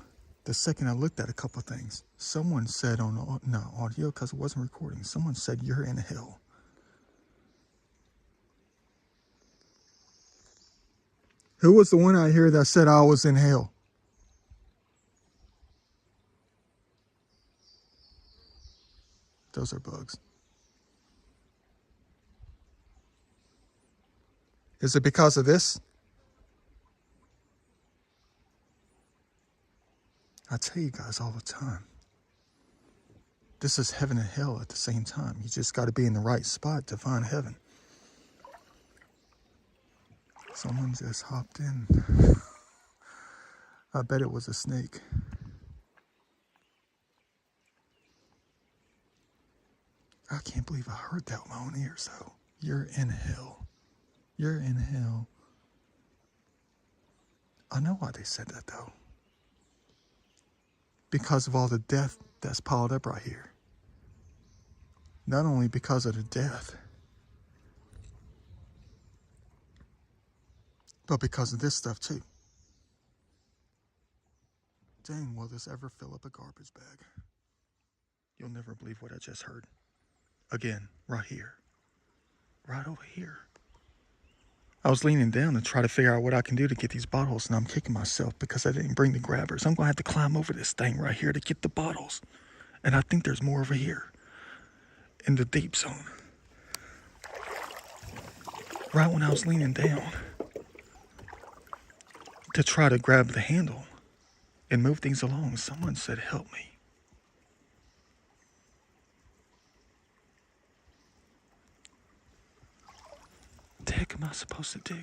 The second I looked at a couple of things, someone said on audio, because it wasn't recording, someone said, "You're in hell." Who was the one out here that said I was in hell? Those are bugs. Is it because of this? I tell you guys all the time, this is heaven and hell at the same time. You just got to be in the right spot to find heaven. Someone just hopped in. I bet it was a snake. I can't believe I heard that with my own ears though. You're in hell. You're in hell. I know why they said that though. Because of all the death that's piled up right here. Not only because of the death, but because of this stuff too. Dang, will this ever fill up a garbage bag? You'll never believe what I just heard. Again, right here. Right over here. I was leaning down to try to figure out what I can do to get these bottles, and I'm kicking myself because I didn't bring the grabbers. I'm going to have to climb over this thing right here to get the bottles. And I think there's more over here in the deep zone. Right when I was leaning down to try to grab the handle and move things along, someone said, "Help me." What the heck am I supposed to do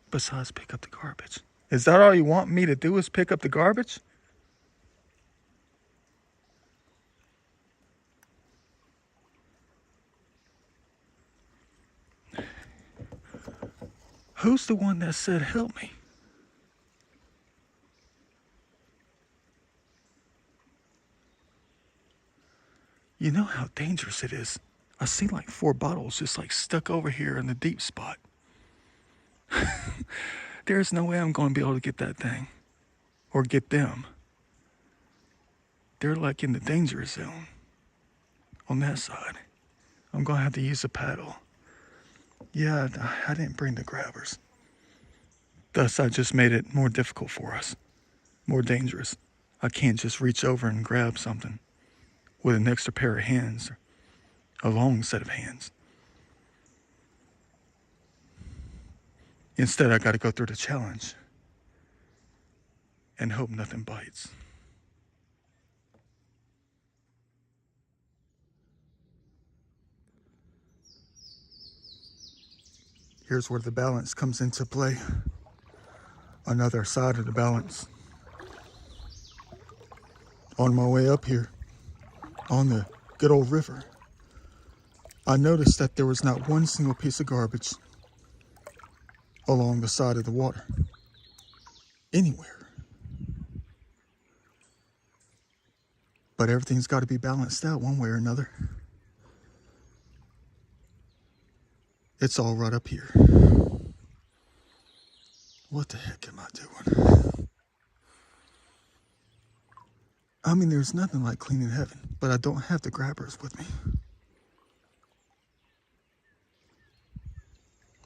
besides pick up the garbage? Is that all you want me to do, is pick up the garbage? Who's the one that said, "Help me"? You know how dangerous it is. I see like 4 bottles just like stuck over here in the deep spot. There's no way I'm going to be able to get that thing or get them. They're like in the danger zone on that side. I'm going to have to use a paddle. Yeah, I didn't bring the grabbers. Thus, I just made it more difficult for us, more dangerous. I can't just reach over and grab something with an extra pair of hands, a long set of hands. Instead, I got to go through the challenge and hope nothing bites. Here's where the balance comes into play. Another side of the balance. On my way up here, on the good old river, I noticed that there was not one single piece of garbage along the side of the water. Anywhere. But everything's got to be balanced out one way or another. It's all right up here. What the heck am I doing? I mean, there's nothing like cleaning heaven, but I don't have the grabbers with me.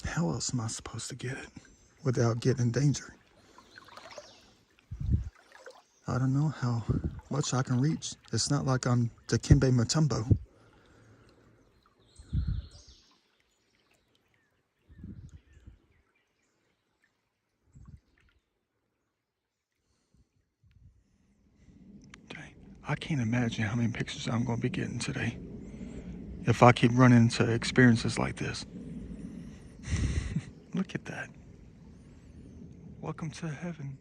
How else am I supposed to get it without getting in danger? I don't know how much I can reach. It's not like I'm Dikembe Mutombo. Dang, I can't imagine how many pictures I'm going to be getting today if I keep running into experiences like this. Look at that. Welcome to heaven.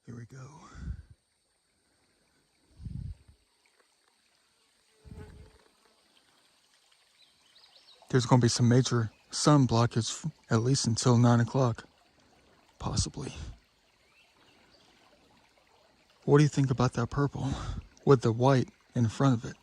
Here we go. There's going to be some major sun blockage at least until 9 o'clock, possibly. What do you think about that purple with the white in front of it?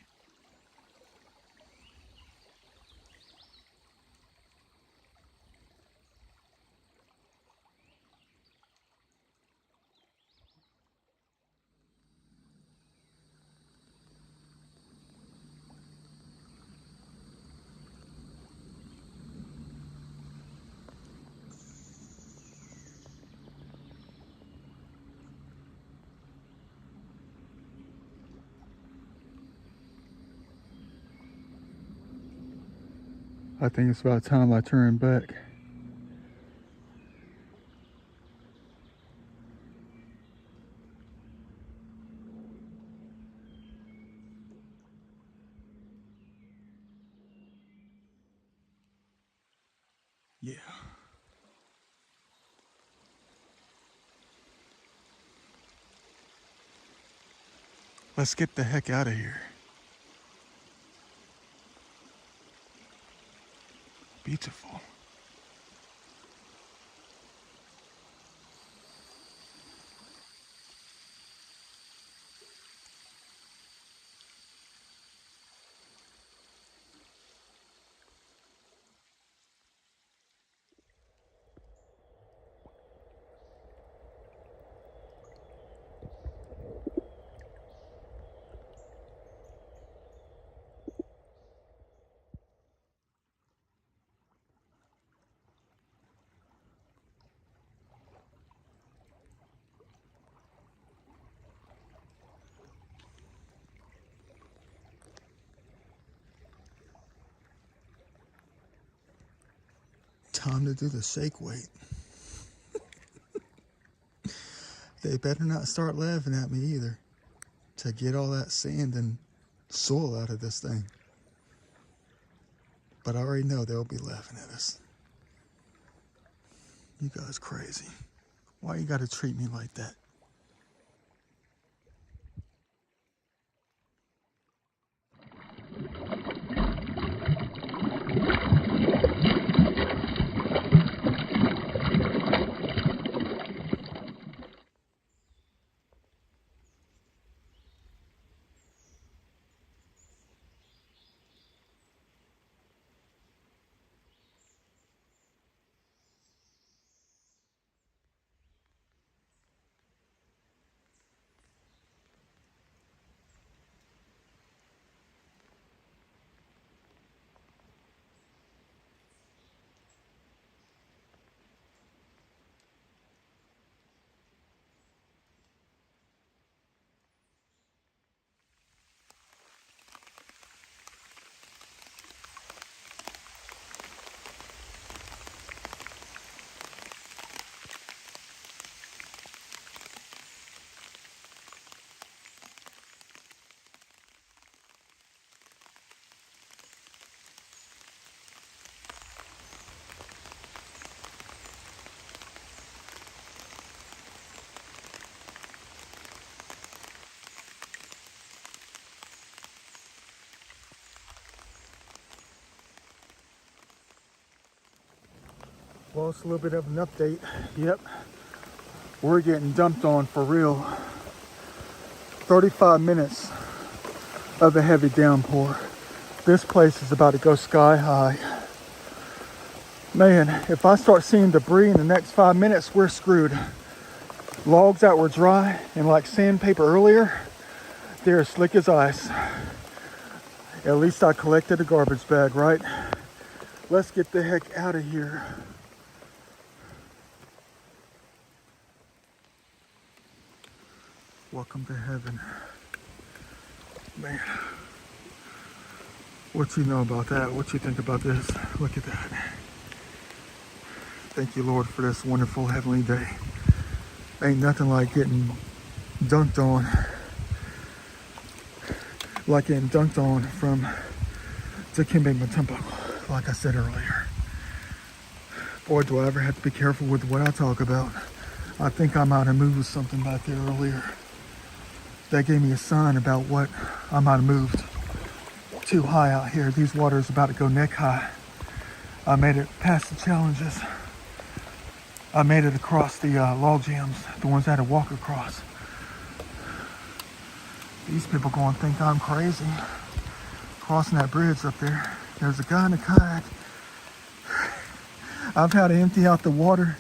I think it's about time I turn back. Yeah. Let's get the heck out of here. Beautiful. Time to do the shake weight. They better not start laughing at me either, to get all that sand and soil out of this thing. But I already know they'll be laughing at us. You guys crazy. Why you gotta treat me like that? Well, it's a little bit of an update. Yep, we're getting dumped on for real. 35 minutes of a heavy downpour. This place is about to go sky high. Man, if I start seeing debris in the next 5 minutes, we're screwed. Logs that were dry and like sandpaper earlier, they're as slick as ice. At least I collected a garbage bag, right? Let's get the heck out of here. Welcome to heaven. Man, what you know about that? What you think about this? Look at that. Thank you, Lord, for this wonderful heavenly day. Ain't nothing like getting dunked on. Like getting dunked on from Dikembe Mutombo, like I said earlier. Boy, do I ever have to be careful with what I talk about. I think I might have moved something back there earlier. That gave me a sign about what I might have moved too high out here. These waters about to go neck high. I made it past the challenges. I made it across the log jams, the ones I had to walk across. These people going to think I'm crazy. Crossing that bridge up there. There's a guy in a kayak. I've had to empty out the water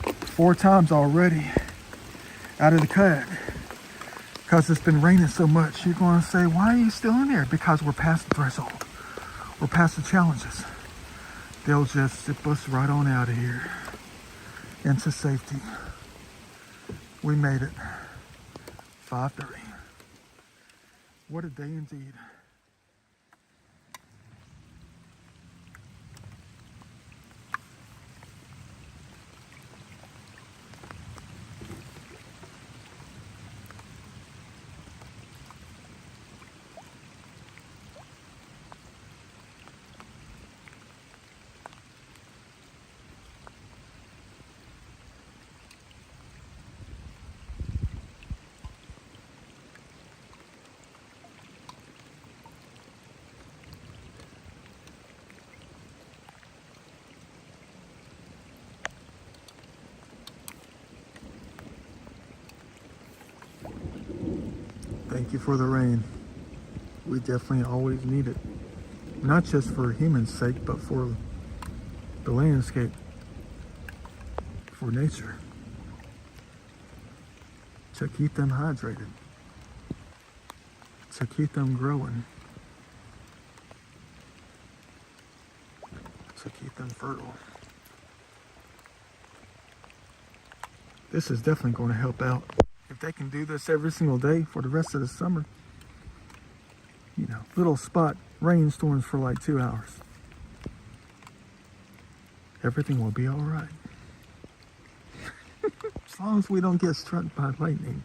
4 times already out of the kayak. Because it's been raining so much. You're going to say, why are you still in there? Because we're past the threshold. We're past the challenges. They'll just zip us right on out of here into safety. We made it. 5:30. What a day indeed. Thank you for the rain. We definitely always need it. Not just for human sake, but for the landscape, for nature, to keep them hydrated, to keep them growing, to keep them fertile. This is definitely going to help out. If they can do this every single day for the rest of the summer, you know, little spot rainstorms for like 2 hours, everything will be all right. As long as we don't get struck by lightning.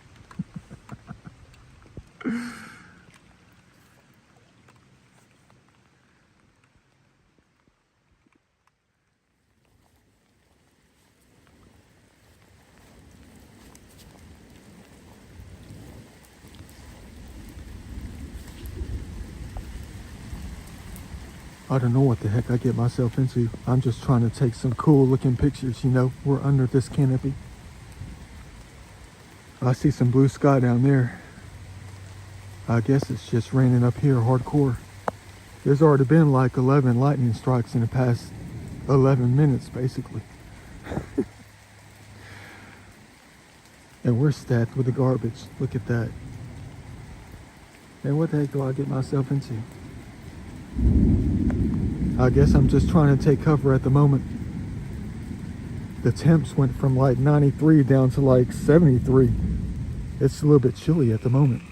I don't know what the heck I get myself into. I'm just trying to take some cool looking pictures, you know. We're under this canopy. I see some blue sky down there. I guess it's just raining up here hardcore. There's already been like 11 lightning strikes in the past 11 minutes, basically. And we're stacked with the garbage. Look at that. And what the heck do I get myself into? I guess I'm just trying to take cover at the moment. The temps went from like 93 down to like 73. It's a little bit chilly at the moment.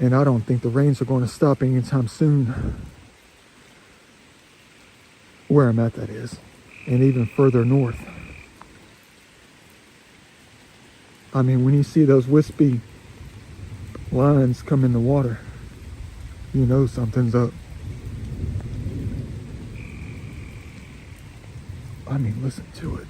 And I don't think the rains are going to stop anytime soon. Where I'm at, that is. And even further north. I mean, when you see those wispy lines come in the water, you know something's up. I mean, listen to it.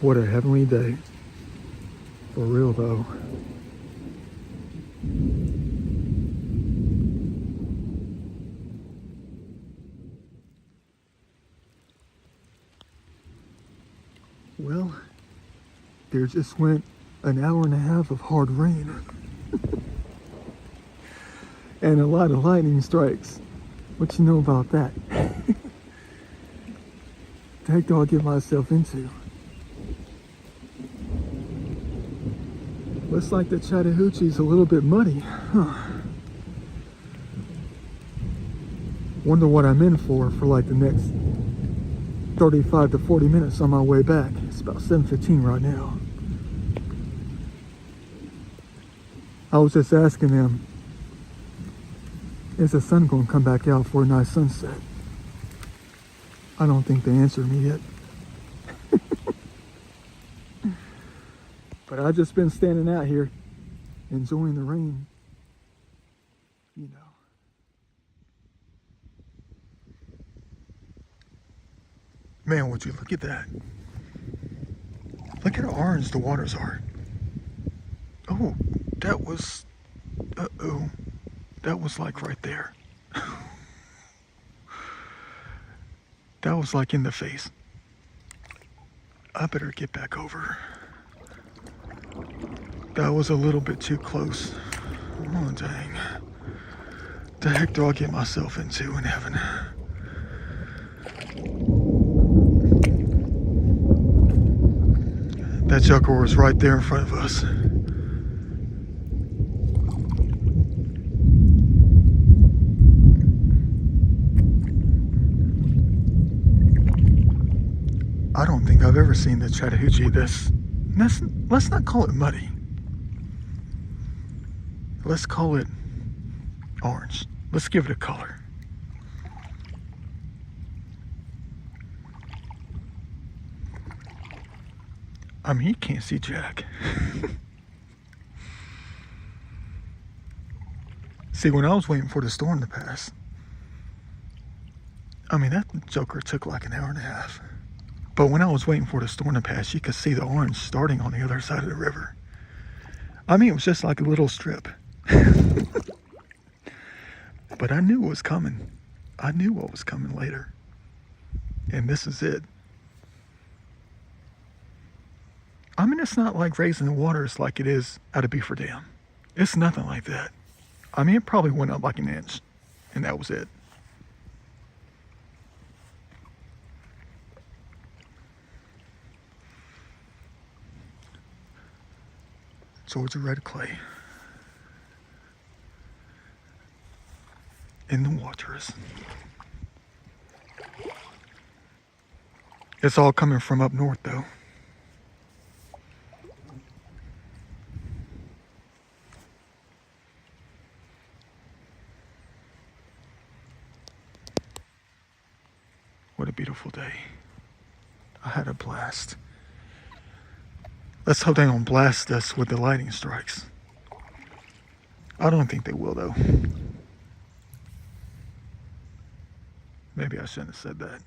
What a heavenly day. For real though. Well, there just went an hour and a half of hard rain. And a lot of lightning strikes. What you know about that? The heck do I get myself into? Looks like the Chattahoochee's a little bit muddy. Huh. Wonder what I'm in for like the next 35 to 40 minutes on my way back. It's about 7:15 right now. I was just asking them, is the sun going to come back out for a nice sunset? I don't think they answered me yet. But I've just been standing out here, enjoying the rain, you know. Man, would you look at that? Look at how orange the waters are. Oh, that was, that was like right there. That was like in the face. I better get back over. That was a little bit too close. Oh, dang. The heck do I get myself into in heaven? That Jucker was right there in front of us. I don't think I've ever seen the Chattahoochee this. Let's not call it muddy. Let's call it orange. Let's give it a color. I mean, you can't see jack. See, when I was waiting for the storm to pass, I mean, that joker took like an hour and a half. But when I was waiting for the storm to pass, you could see the orange starting on the other side of the river. I mean, it was just like a little strip. But I knew it was coming. I knew what was coming later. And this is it. I mean, it's not like raising the waters like it is at a Beaver Dam. It's nothing like that. I mean, it probably went up like an inch, and that was it. Georgia red clay in the waters. It's all coming from up north, though. What a beautiful day. I had a blast. Let's hope they don't blast us with the lightning strikes. I don't think they will, though. Maybe I shouldn't have said that.